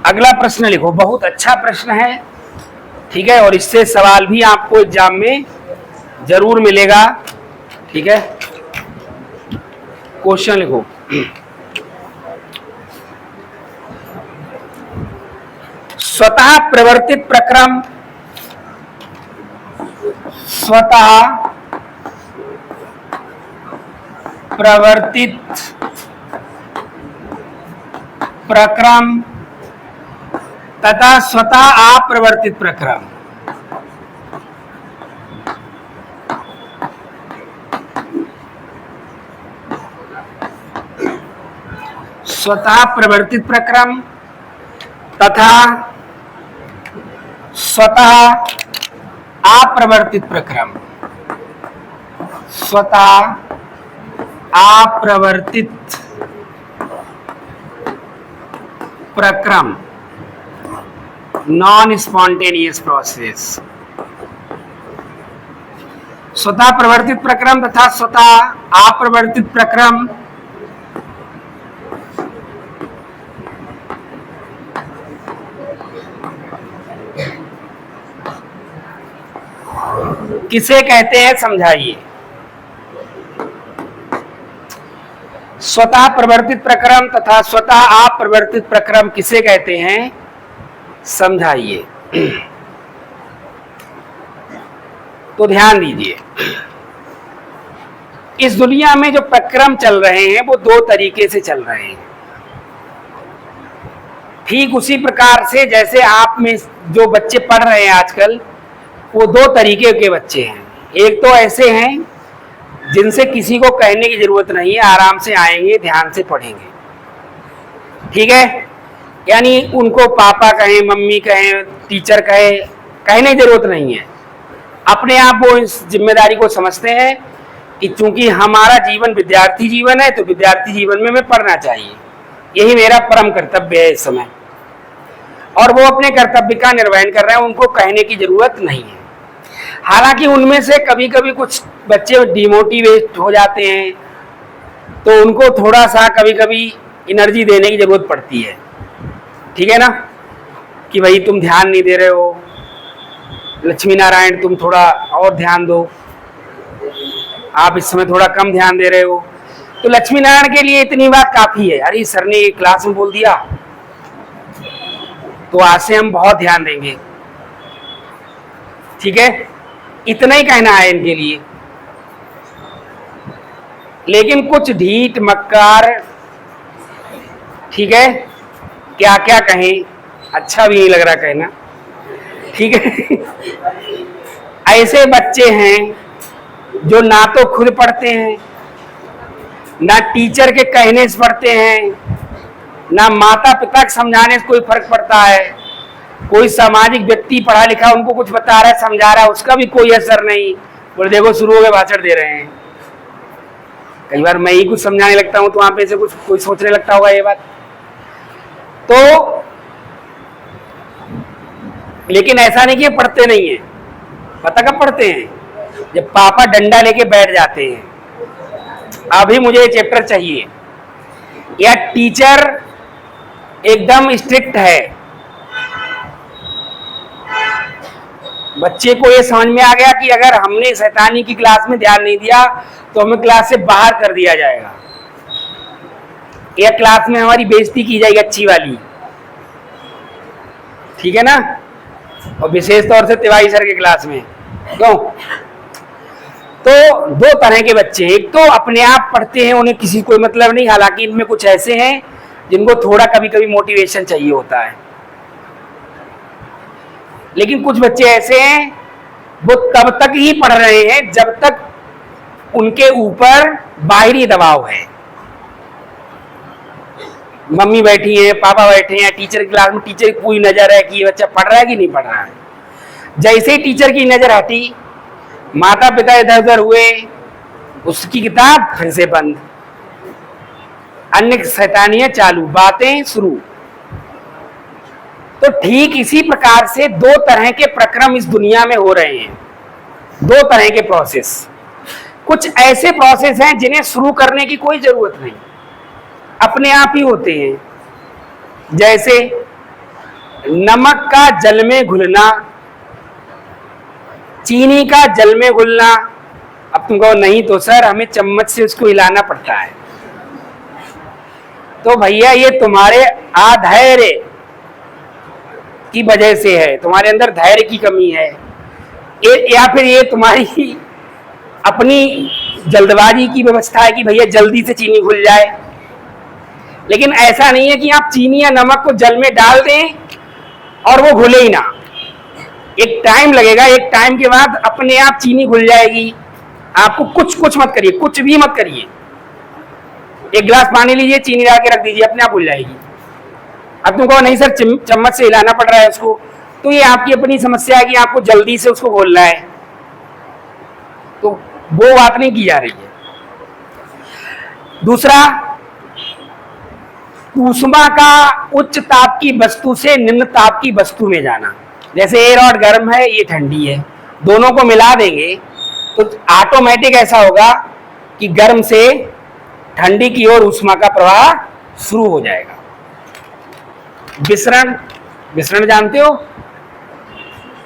अगला प्रश्न लिखो, बहुत अच्छा प्रश्न है, ठीक है, और इससे सवाल भी आपको एग्जाम में जरूर मिलेगा, ठीक है। क्वेश्चन लिखो, स्वतः प्रवर्तित प्रक्रम, स्वतः प्रवर्तित प्रक्रम तथा स्वतः अप्रवर्तित प्रक्रम। स्वतः प्रवर्तित प्रक्रम तथा स्वतः अप्रवर्तित प्रक्रम, स्वतः अप्रवर्तित प्रक्रम, नॉन स्पॉन्टेनियस प्रोसेस। स्वतः प्रवर्तित प्रक्रम तथा स्वतः अप्रवर्तित प्रक्रम किसे कहते हैं, समझाइए। स्वतः प्रवर्तित प्रक्रम तथा स्वतः अप्रवर्तित प्रक्रम किसे कहते हैं, समझाइए। तो ध्यान दीजिए, इस दुनिया में जो प्रक्रम चल रहे हैं वो दो तरीके से चल रहे हैं। ठीक उसी प्रकार से जैसे आप में जो बच्चे पढ़ रहे हैं आजकल, वो दो तरीके के बच्चे हैं। एक तो ऐसे हैं जिनसे किसी को कहने की जरूरत नहीं है, आराम से आएंगे, ध्यान से पढ़ेंगे, ठीक है, यानी उनको पापा कहें, मम्मी कहें, टीचर कहने की जरूरत नहीं है। अपने आप वो इस जिम्मेदारी को समझते हैं कि चूंकि हमारा जीवन विद्यार्थी जीवन है तो विद्यार्थी जीवन में हमें पढ़ना चाहिए, यही मेरा परम कर्तव्य है इस समय, और वो अपने कर्तव्य का निर्वहन कर रहे हैं, उनको कहने की जरूरत नहीं है। हालांकि उनमें से कभी कभी कुछ बच्चे डिमोटिवेट हो जाते हैं, तो उनको थोड़ा सा कभी कभी एनर्जी देने की जरूरत पड़ती है, ठीक है ना, कि भाई तुम ध्यान नहीं दे रहे हो, लक्ष्मी नारायण तुम थोड़ा और ध्यान दो, आप इस समय थोड़ा कम ध्यान दे रहे हो। तो लक्ष्मी नारायण के लिए इतनी बात काफी है, अरे सर ने क्लास में बोल दिया तो आज से हम बहुत ध्यान देंगे, ठीक है, इतना ही कहना है इनके लिए। लेकिन कुछ ढीठ मक्कार, ठीक है, क्या क्या कहें, अच्छा भी नहीं लग रहा कहना, ठीक है। ऐसे बच्चे हैं जो ना तो खुद पढ़ते हैं, ना टीचर के कहने से पढ़ते हैं, ना माता पिता के समझाने से कोई फर्क पड़ता है, कोई सामाजिक व्यक्ति पढ़ा लिखा उनको कुछ बता रहा है, समझा रहा है, उसका भी कोई असर नहीं, बोले देखो शुरू हो गए भाषण दे रहे हैं। कई बार मैं ही कुछ समझाने लगता हूं तो वहां पे से कुछ कोई सोचने लगता होगा ये बात। तो लेकिन ऐसा नहीं कि पढ़ते नहीं है, पता कब पढ़ते हैं, जब पापा डंडा लेके बैठ जाते हैं, अभी मुझे ये चैप्टर चाहिए, या टीचर एकदम स्ट्रिक्ट है, बच्चे को ये समझ में आ गया कि अगर हमने शैतानी की क्लास में ध्यान नहीं दिया तो हमें क्लास से बाहर कर दिया जाएगा, या क्लास में हमारी बेइज्जती की जाएगी अच्छी वाली, ठीक है ना, और विशेष तौर से तिवारी सर के क्लास में। क्यों? तो दो तरह के बच्चे हैं, एक तो अपने आप पढ़ते हैं, उन्हें किसी कोई मतलब नहीं, हालांकि इनमें कुछ ऐसे हैं जिनको थोड़ा कभी कभी मोटिवेशन चाहिए होता है, लेकिन कुछ बच्चे ऐसे हैं वो तब तक ही पढ़ रहे हैं जब तक उनके ऊपर बाहरी दबाव है, मम्मी बैठी है, पापा बैठे हैं, टीचर की क्लास में टीचर की पूरी नजर है कि ये बच्चा पढ़ रहा है कि नहीं पढ़ रहा है। जैसे ही टीचर की नजर हटी, माता पिता इधर उधर हुए, उसकी किताब फिर से बंद, अन्य शैतानियां चालू, बातें शुरू। तो ठीक इसी प्रकार से दो तरह के प्रक्रम इस दुनिया में हो रहे हैं, दो तरह के प्रोसेस। कुछ ऐसे प्रोसेस हैं जिन्हें शुरू करने की कोई जरूरत नहीं, अपने आप ही होते हैं। जैसे नमक का जल में घुलना, चीनी का जल में घुलना। अब तुम कहो नहीं तो सर हमें चम्मच से उसको हिलाना पड़ता है। तो भैया ये तुम्हारे अधैर्य की वजह से है, तुम्हारे अंदर धैर्य की कमी है, या फिर ये तुम्हारी अपनी जल्दबाजी की व्यवस्था है कि भैया जल्दी से चीनी घुल जाए। लेकिन ऐसा नहीं है कि आप चीनी या नमक को जल में डाल दें और वो घुले ही ना। एक टाइम लगेगा, एक टाइम के बाद अपने आप चीनी घुल जाएगी। आपको कुछ मत करिए, कुछ भी मत करिए। एक गिलास पानी लीजिए, चीनी डाल के रख दीजिए, अपने आप घुल जाएगी। अब तुम कहो नहीं सर चम्मच से हिलाना पड़ रहा है उसको, तो ये आपकी अपनी समस्या है कि आपको जल्दी से उसको घोलना है, तो वो बात नहीं की जा रही है। दूसरा, ऊष्मा का उच्च ताप की वस्तु से निम्न ताप की वस्तु में जाना। जैसे एयर रॉड गर्म है, ये ठंडी है, दोनों को मिला देंगे तो ऑटोमेटिक ऐसा होगा कि गर्म से ठंडी की ओर ऊष्मा का प्रवाह शुरू हो जाएगा। विसरण, विसरण जानते हो?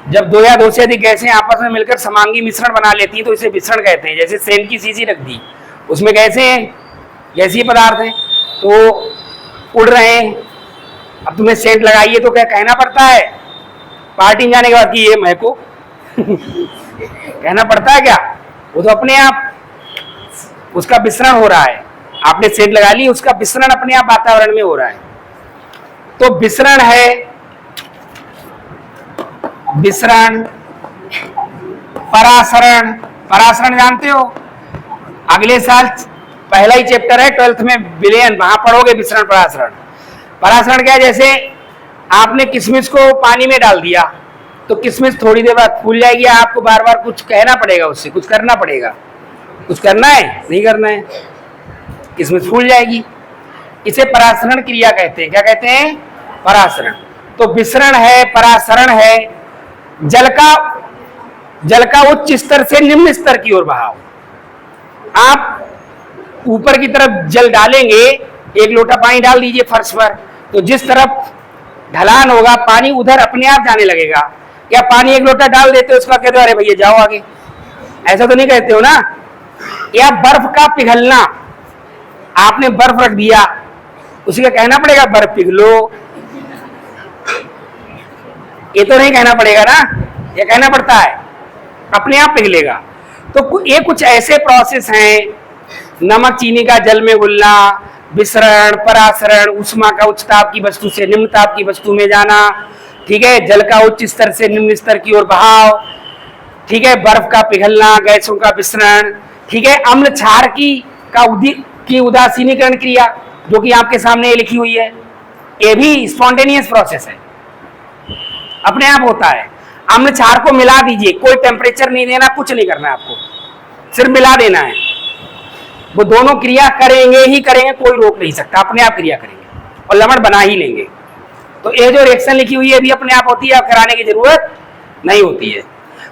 जब दो या दो से अधिक गैसें आपस में मिलकर समांगी मिश्रण बना लेती हैं तो इसे विसरण कहते हैं। जैसे सेंट की शीशी रख दी, उसमें गैसीय पदार्थ हैं तो उड़ रहे हैं। अब तुम्हें सेंट लगाइए तो क्या कहना पड़ता है पार्टी में जाने के बाद कि ये महको कहना पड़ता है क्या? वो तो अपने आप उसका विसरण हो रहा है। आपने सेंट लगा ली, उसका विसरण अपने आप वातावरण में हो रहा है। तो विसरण है, विसरण, परासरण। परासरण जानते हो? अगले साल पहला ही चैप्टर है 12th में विलयन, वहां पढ़ोगे विसरण परासरण। परासरण क्या है? जैसे आपने किशमिश को पानी में डाल दिया तो किशमिश थोड़ी देर बाद फूल जाएगी, आपको बार बार कुछ कहना पड़ेगा, उससे कुछ करना पड़ेगा। कुछ करना है? नहीं करना है, किशमिश फूल जाएगी। इसे परासरण क्रिया कहते हैं। क्या कहते हैं? परासरण। तो विसरण है, परासरण है, जल का उच्च स्तर से निम्न स्तर की ओर बहाव। आप ऊपर की तरफ जल डालेंगे, एक लोटा पानी डाल दीजिए फर्श पर, तो जिस तरफ ढलान होगा पानी उधर अपने आप जाने लगेगा। या पानी एक लोटा डाल देते हो, उसका कहते हो अरे भैया जाओ आगे, ऐसा तो नहीं कहते हो ना। या बर्फ का पिघलना, आपने बर्फ रख दिया, उसी का कहना पड़ेगा बर्फ पिघलो, ये तो नहीं कहना पड़ेगा ना, ये कहना पड़ता है, अपने आप पिघलेगा। तो ये कुछ ऐसे प्रोसेस हैं, नमक चीनी का जल में घुलना, विसरण, परासरण, ऊष्मा का उच्च ताप की वस्तु से निम्न ताप की वस्तु में जाना, ठीक है, जल का उच्च स्तर से निम्न स्तर की ओर बहाव, ठीक है, बर्फ का पिघलना, गैसों का विसरण, ठीक है, अम्ल क्षार की उदासीनीकरण क्रिया जो कि आपके सामने लिखी हुई है, ये भी स्पॉन्टेनियस प्रोसेस है, अपने आप होता है। अम्ल क्षार को मिला दीजिए, कोई टेम्परेचर नहीं देना, कुछ नहीं करना है आपको, सिर्फ मिला देना है। वो दोनों क्रिया करेंगे ही करेंगे, कोई रोक नहीं सकता, अपने आप क्रिया करेंगे और लवण बना ही लेंगे। तो ये जो रिएक्शन लिखी हुई है भी अपने आप होती है, कराने की जरूरत नहीं होती है।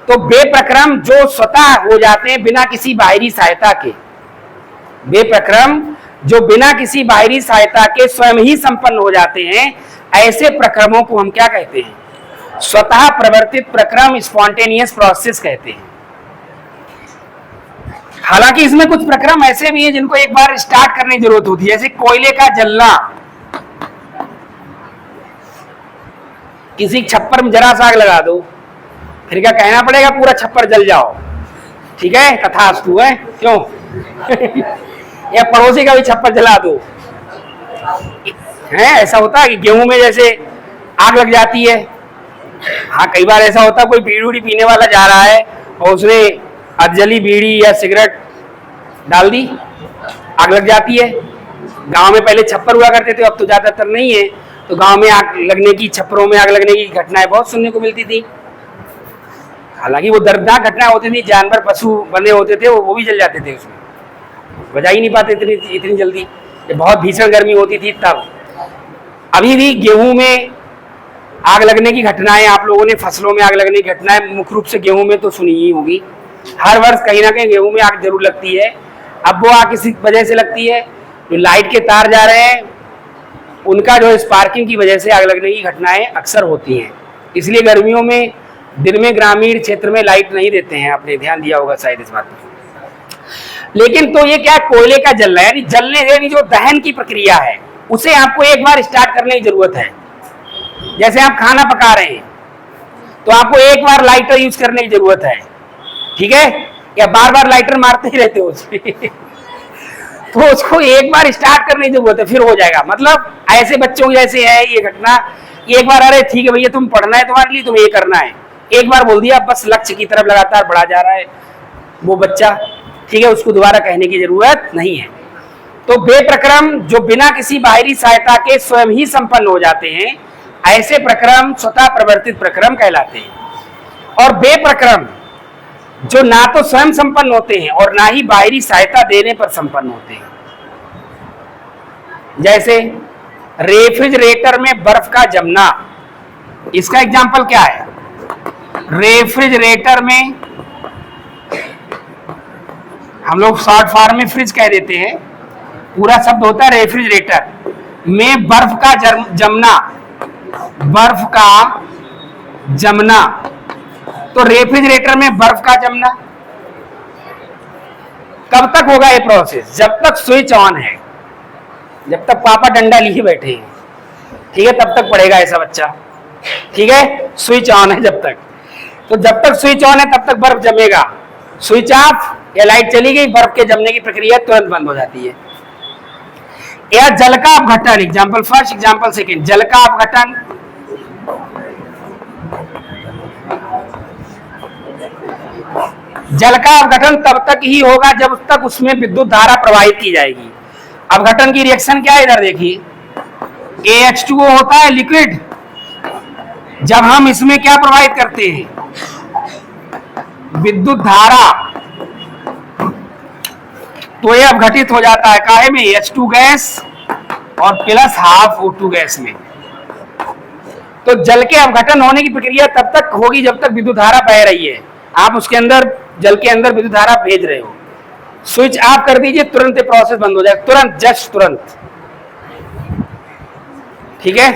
तो वे प्रक्रम जो स्वतः हो जाते हैं बिना किसी बाहरी सहायता के, वे प्रक्रम जो बिना किसी बाहरी सहायता के स्वयं ही संपन्न हो जाते हैं, ऐसे प्रक्रमों को हम क्या कहते हैं? स्वतः प्रवर्तित प्रक्रम, स्पॉन्टेनियस प्रोसेस कहते हैं। हालांकि इसमें कुछ प्रक्रम ऐसे भी हैं जिनको एक बार स्टार्ट करने की जरूरत होती है, जैसे कोयले का जलना। किसी छप्पर में जरा सा आग लगा दो, फिर क्या कहना पड़ेगा पूरा छप्पर जल जाओ, ठीक है, तथास्तु है, क्यों? या पड़ोसी का भी छप्पर जला दो, है ऐसा होता है कि गेहूं में जैसे आग लग जाती है। हाँ, कई बार ऐसा होता है कोई बीड़ी उड़ी पीने वाला जा रहा है और उसने अधजली बीड़ी या सिगरेट डाल दी, आग लग जाती है। गांव में पहले छप्पर हुआ करते थे, अब तो ज्यादातर नहीं है, तो गांव में आग लगने की, छप्परों में आग लगने की घटनाएं बहुत सुनने को मिलती थी। हालांकि वो दर्दनाक घटनाएं होती थी, जानवर पशु बने होते थे, वो भी जल जाते थे, उसमें बजा ही नहीं पाते इतनी जल्दी, बहुत भीषण गर्मी होती थी तब। अभी भी गेहूं में आग लगने की घटनाएं, आप लोगों ने फसलों में आग लगने की घटनाएं मुख्य रूप से गेहूं में तो सुनी ही होगी। हर वर्ष कहीं ना कहीं गेहूं में आग जरूर लगती है। अब वो आग किसी वजह से लगती है, जो लाइट के तार जा रहे हैं उनका जो स्पार्किंग की वजह से आग लगने की घटनाएं अक्सर होती हैं। इसलिए गर्मियों में दिन में ग्रामीण क्षेत्र में लाइट नहीं देते हैं, आपने ध्यान दिया होगा शायद इस बात पर। लेकिन तो ये क्या, कोयले का जलना यानी जलने यानी जो दहन की प्रक्रिया है उसे आपको एक बार स्टार्ट करने की जरूरत है। जैसे आप खाना पका रहे हैं तो आपको एक बार लाइटर यूज करने की जरूरत है, ठीक है, या बार बार लाइटर मारते ही रहते हो उसमें तो उसको एक बार स्टार्ट करने की जरूरत है, फिर हो जाएगा। मतलब ऐसे बच्चों जैसे है ये घटना, एक बार अरे ठीक है भैया तुम पढ़ना है, तुम्हारे लिए तुम्हें ये करना है, एक बार बोल दिया, बस लक्ष्य की तरफ लगातार बढ़ा जा रहा है वो बच्चा, ठीक है, उसको दोबारा कहने की जरूरत नहीं है। तो वे प्रक्रम जो बिना किसी बाहरी सहायता के स्वयं ही संपन्न हो जाते हैं, ऐसे प्रक्रम स्वतः प्रवर्तित प्रक्रम कहलाते हैं। और वे प्रक्रम जो ना तो स्वयं संपन्न होते हैं और ना ही बाहरी सहायता देने पर संपन्न होते हैं। जैसे रेफ्रिजरेटर में बर्फ का जमना, इसका एग्जाम्पल क्या है? रेफ्रिजरेटर में हम लोग शॉर्ट फॉर्म में फ्रिज कह देते हैं, पूरा शब्द होता है रेफ्रिजरेटर में बर्फ का जमना, बर्फ का जमना। तो रेफ्रिजरेटर में बर्फ का जमना कब तक होगा ये प्रोसेस? जब तक स्विच ऑन है, जब तक पापा डंडा लिए बैठे हैं, ठीक है, तब तक पढ़ेगा ऐसा बच्चा, ठीक है, स्विच ऑन है जब तक। तो जब तक स्विच ऑन है तब तक बर्फ जमेगा, स्विच ऑफ या लाइट चली गई, बर्फ के जमने की प्रक्रिया तुरंत बंद हो जाती है। या जल का अपघटन, एग्जाम्पल फर्स्ट, एग्जाम्पल सेकेंड। जल का अपघटन, जल का अपघटन तब तक ही होगा जब तक उसमें विद्युत धारा प्रवाहित की जाएगी। अपघटन की रिएक्शन क्या है, इधर देखिए, AH2O होता है लिक्विड, जब हम इसमें क्या प्रवाहित करते हैं, विद्युत धारा, तो ये अपघटित हो जाता है काहे में, H2 गैस और प्लस हाफ O2 गैस में। तो जल के अपघटन होने की प्रक्रिया तब तक होगी जब तक विद्युत धारा बह रही है, आप उसके अंदर जल के अंदर विद्युत धारा भेज रहे हो। स्विच ऑफ कर दीजिए, तुरंत प्रोसेस बंद हो जाएगा, तुरंत, जस्ट तुरंत, ठीक है।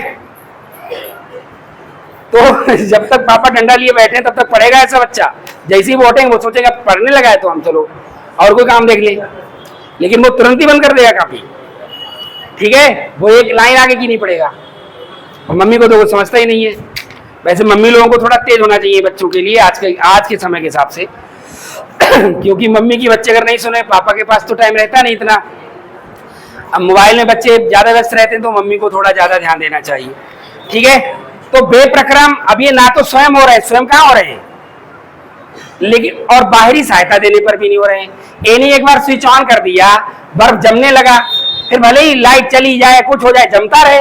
तो जब तक पापा डंडा लिए बैठे हैं तब तक पढ़ेगा ऐसा बच्चा, जैसे ही वो उठेंगे वो सोचेगा पढ़ने लगा है तो हम चलो और कोई काम देख ले, लेकिन वो तुरंत ही बंद कर देगा काफी, ठीक है, वो एक लाइन आगे की नहीं पड़ेगा। और मम्मी को तो वो समझता ही नहीं है। वैसे मम्मी लोगों को थोड़ा तेज होना चाहिए बच्चों के लिए आज के समय के हिसाब से क्योंकि मम्मी की बच्चे अगर नहीं सुने, पापा के पास तो टाइम रहता नहीं इतना, अब मोबाइल में बच्चे ज्यादा व्यस्त रहते हैं तो मम्मी को थोड़ा ज्यादा ध्यान देना चाहिए, ठीक है। तो वे प्रक्रम अब ये ना तो स्वयं हो रहे हैं, स्वयं कहाँ हो रहे हैं, लेकिन और बाहरी सहायता देने पर भी नहीं हो रहे हैं। इन्हें एक बार स्विच ऑन कर दिया, बर्फ जमने लगा, फिर भले ही लाइट चली जाए, कुछ हो जाए, जमता रहे,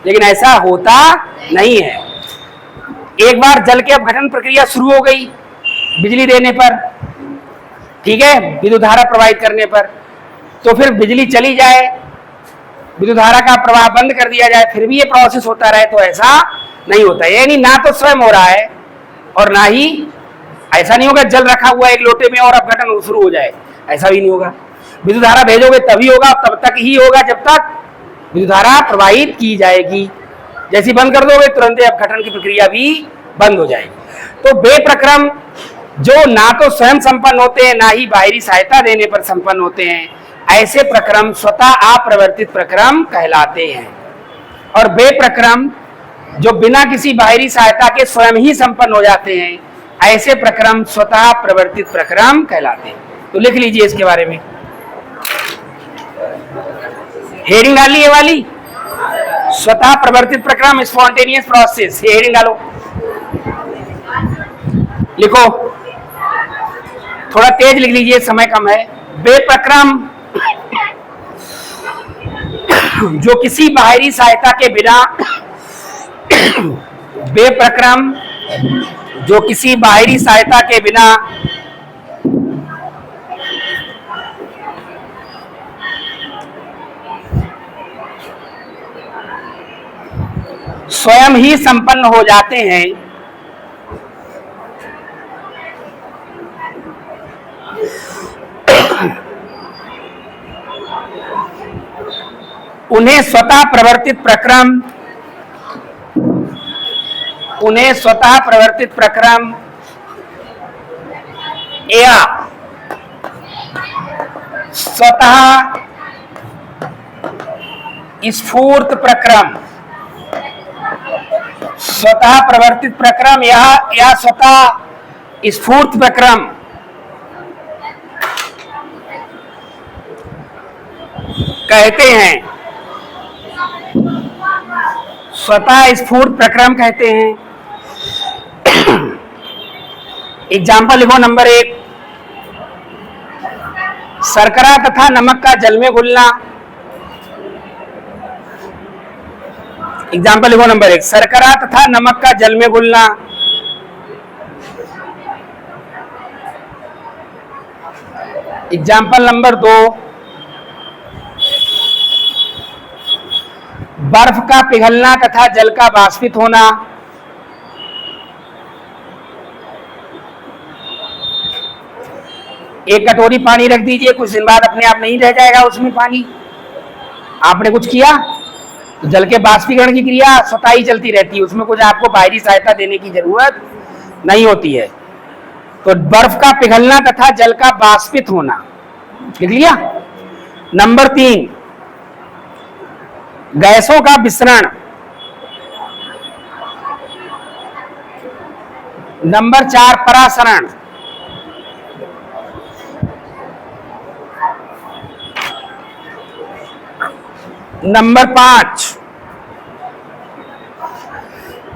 लेकिन ऐसा होता नहीं है। एक बार जल के अपघटन प्रक्रिया शुरू हो गई बिजली देने पर, ठीक है, विद्युत धारा प्रवाहित करने पर, तो फिर बिजली चली जाए, विद्युत धारा का प्रवाह बंद कर दिया जाए, फिर भी ये प्रोसेस होता रहे, तो ऐसा नहीं होता। यानी ना तो स्वयं हो रहा है और ना ही, ऐसा नहीं होगा जल रखा हुआ एक लोटे में और अपघटन शुरू हो जाए, ऐसा भी नहीं होगा। विद्युत धारा भेजोगे तभी होगा, तब तक ही होगा जब तक विद्युत धारा प्रवाहित की जाएगी। जैसे बंद कर दोगे तुरंत अपघटन की प्रक्रिया भी बंद हो जाएगी। तो वे प्रक्रम जो ना तो स्वयं संपन्न होते हैं ना ही बाहरी सहायता देने पर संपन्न होते हैं, ऐसे प्रक्रम स्वतः अप्रवर्तित प्रक्रम कहलाते हैं। और वे प्रक्रम जो बिना किसी बाहरी सहायता के स्वयं ही संपन्न हो जाते हैं, ऐसे प्रक्रम स्वतः प्रवर्तित प्रक्रम कहलाते हैं। तो लिख लीजिए इसके बारे में, हेडिंग डाली ये वाली, स्वतः प्रवर्तित प्रक्रम, स्पॉन्टेनियस प्रोसेस, हेडिंग डालो, लिखो, थोड़ा तेज लिख लीजिए, समय कम है। वे प्रक्रम जो किसी बाहरी सहायता के बिना वे प्रक्रम जो किसी बाहरी सहायता के बिना स्वयं ही संपन्न हो जाते हैं, उन्हें स्वतः प्रवर्तित प्रक्रम या स्वतः स्फूर्त प्रक्रम, स्वतः प्रवर्तित प्रक्रम या स्वतः स्फूर्त प्रक्रम कहते हैं, स्वतः स्फूर्त प्रक्रम कहते हैं। एग्जाम्पल लिखो नंबर 1, शर्करा तथा नमक का जल में घुलना। एग्जाम्पल लिखो नंबर 1, शर्करा तथा नमक का जल में घुलना। एग्जाम्पल नंबर 2, बर्फ का पिघलना तथा जल का वाष्पित होना। एक कटोरी पानी रख दीजिए, कुछ दिन बाद अपने आप नहीं रह जाएगा उसमें पानी, आपने कुछ किया तो जल के बाष्पीकरण की क्रिया स्वतः ही चलती रहती है, उसमें कुछ आपको बाहरी सहायता देने की जरूरत नहीं होती है। तो बर्फ का पिघलना तथा जल का वाष्पित होना, लिख लिया। नंबर 3, गैसों का विसरण। नंबर 4, परासरण। नंबर 5,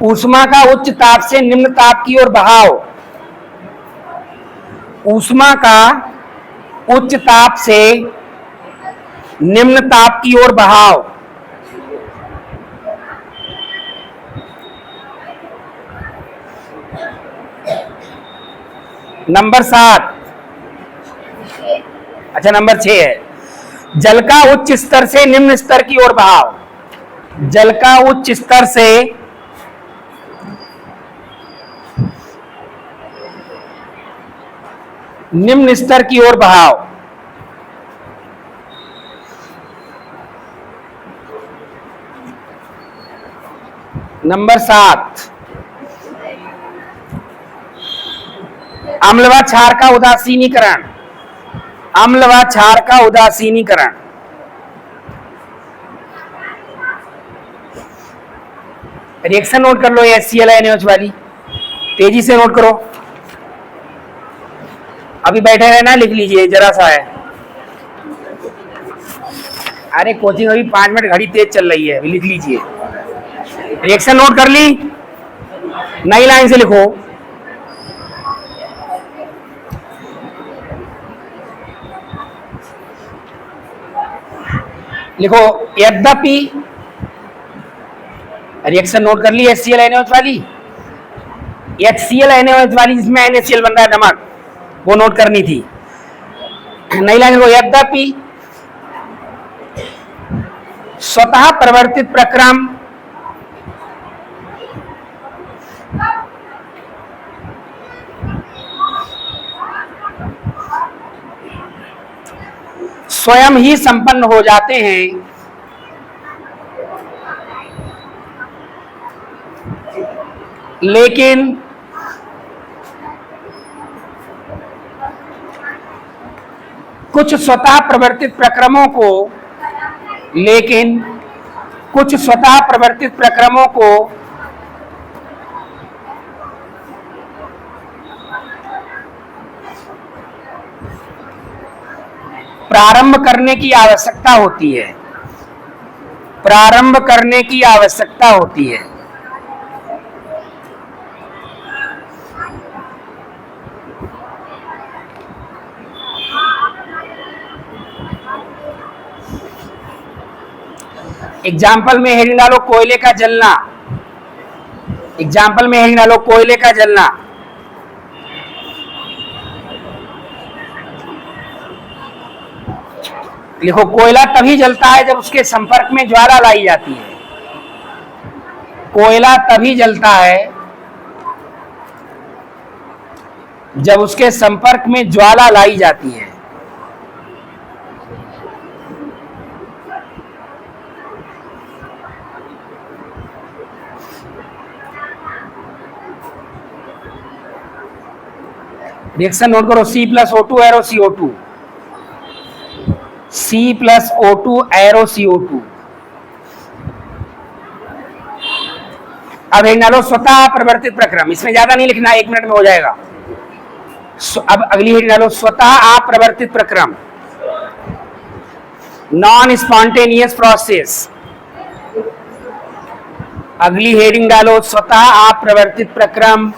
ऊष्मा का उच्च ताप से निम्न ताप की ओर बहाव। ऊष्मा का उच्च ताप से निम्न ताप की ओर बहाव। नंबर 7, अच्छा नंबर 6 है, जल का उच्च स्तर से निम्न स्तर की ओर बहाव। जल का उच्च स्तर से निम्न स्तर की ओर बहाव। नंबर 7, अम्ल व क्षार का उदासीनीकरण। अम्ल व क्षार का उदासीनीकरण। रिएक्शन नोट कर लो, ये HCl NaOH वाली, तेजी से नोट करो, अभी बैठे रहना, लिख लीजिए, जरा सा है। अरे कोचिंग अभी 5 मिनट, घड़ी तेज चल रही है, अभी लिख लीजिए। रिएक्शन नोट कर ली, नई लाइन से लिखो। लिखो, यद्यपि, रिएक्शन नोट कर ली HCl NaOH वाली, HCl NaOH वाली जिसमें NaCl बन रहा है नमक, वो नोट करनी थी। नई लाइन को, यद्यपि स्वतः प्रवर्तित प्रक्रम स्वयं ही संपन्न हो जाते हैं, लेकिन कुछ स्वतः प्रवर्तित प्रक्रमों को प्रारंभ करने की आवश्यकता होती है। प्रारंभ करने की आवश्यकता होती है। एग्जाम्पल में हेडिंग डालो, कोयले का जलना। एग्जाम्पल में हेडिंग डालो, कोयले का जलना। लिखो, कोयला तभी जलता है जब उसके संपर्क में ज्वाला लाई जाती है। कोयला तभी जलता है जब उसके संपर्क में ज्वाला लाई जाती है। रिएक्शन नोट करो, C+O2 arrow CO2, C+O2 arrow CO2। अब एक डालो स्वतः प्रवर्तित प्रक्रम, इसमें ज्यादा नहीं लिखना, 1 मिनट में हो जाएगा। अब अगली हेडिंग डालो स्वतः अप्रवर्तित प्रक्रम, नॉन स्पॉन्टेनियस प्रोसेस। अगली हेडिंग डालो स्वतः अप्रवर्तित प्रक्रम,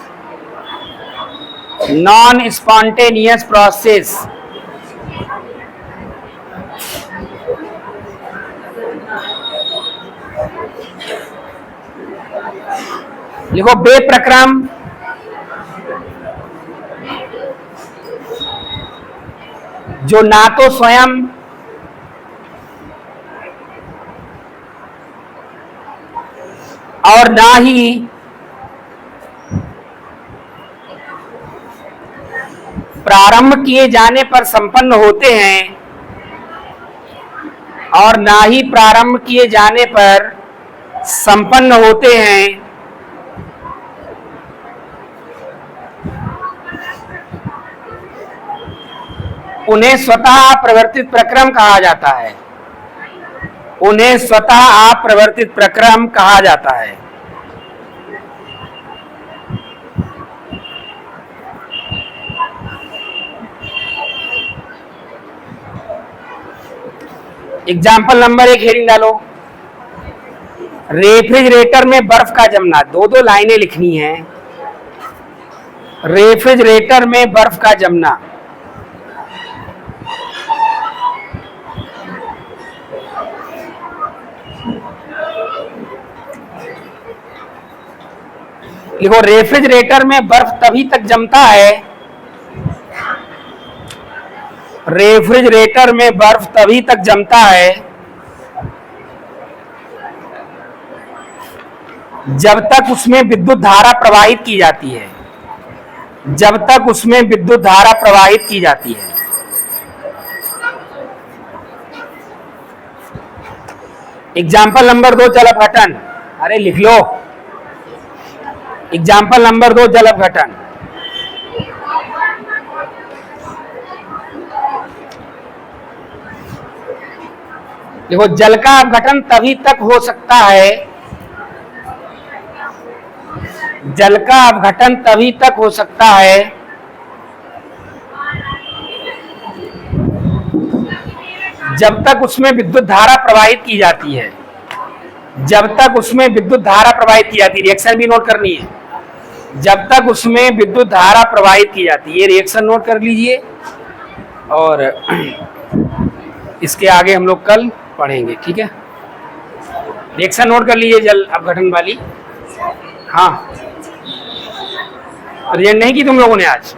नॉन स्पॉन्टेनियस प्रोसेस। लिखो बेप्रक्रम, जो ना तो स्वयं और ना ही प्रारंभ किए जाने पर संपन्न होते हैं और ना ही प्रारंभ किए जाने पर संपन्न होते हैं, उन्हें स्वतः अप्रवर्तित प्रक्रम कहा जाता है। उन्हें स्वतः अप्रवर्तित प्रक्रम कहा जाता है। एग्जाम्पल नंबर 1 हेडिंग डालो, रेफ्रिजरेटर में बर्फ का जमना। दो दो लाइनें लिखनी है। रेफ्रिजरेटर में बर्फ का जमना। देखो रेफ्रिजरेटर में बर्फ तभी तक जमता है, रेफ्रिजरेटर में बर्फ तभी तक जमता है जब तक उसमें विद्युत धारा प्रवाहित की जाती है। जब तक उसमें विद्युत धारा प्रवाहित की जाती है। एग्जाम्पल नंबर 2 जल अपघटन। अरे लिख लो, एग्जाम्पल नंबर 2 जल अपघटन। देखो जल का अपघटन तभी तक हो सकता है, जल का अपघटन तभी तक हो सकता है जब तक उसमें विद्युत धारा प्रवाहित की जाती है। जब तक उसमें विद्युत धारा प्रवाहित की जाती है, रिएक्शन भी नोट करनी है। जब तक उसमें विद्युत धारा प्रवाहित की जाती है, ये रिएक्शन नोट कर लीजिए और इसके आगे हम लोग कल पढ़ेंगे, ठीक है। रिएक्शन नोट कर लीजिए जल अपघटन वाली। हाँ, रिएक्शन नहीं की तुम लोगों ने आज?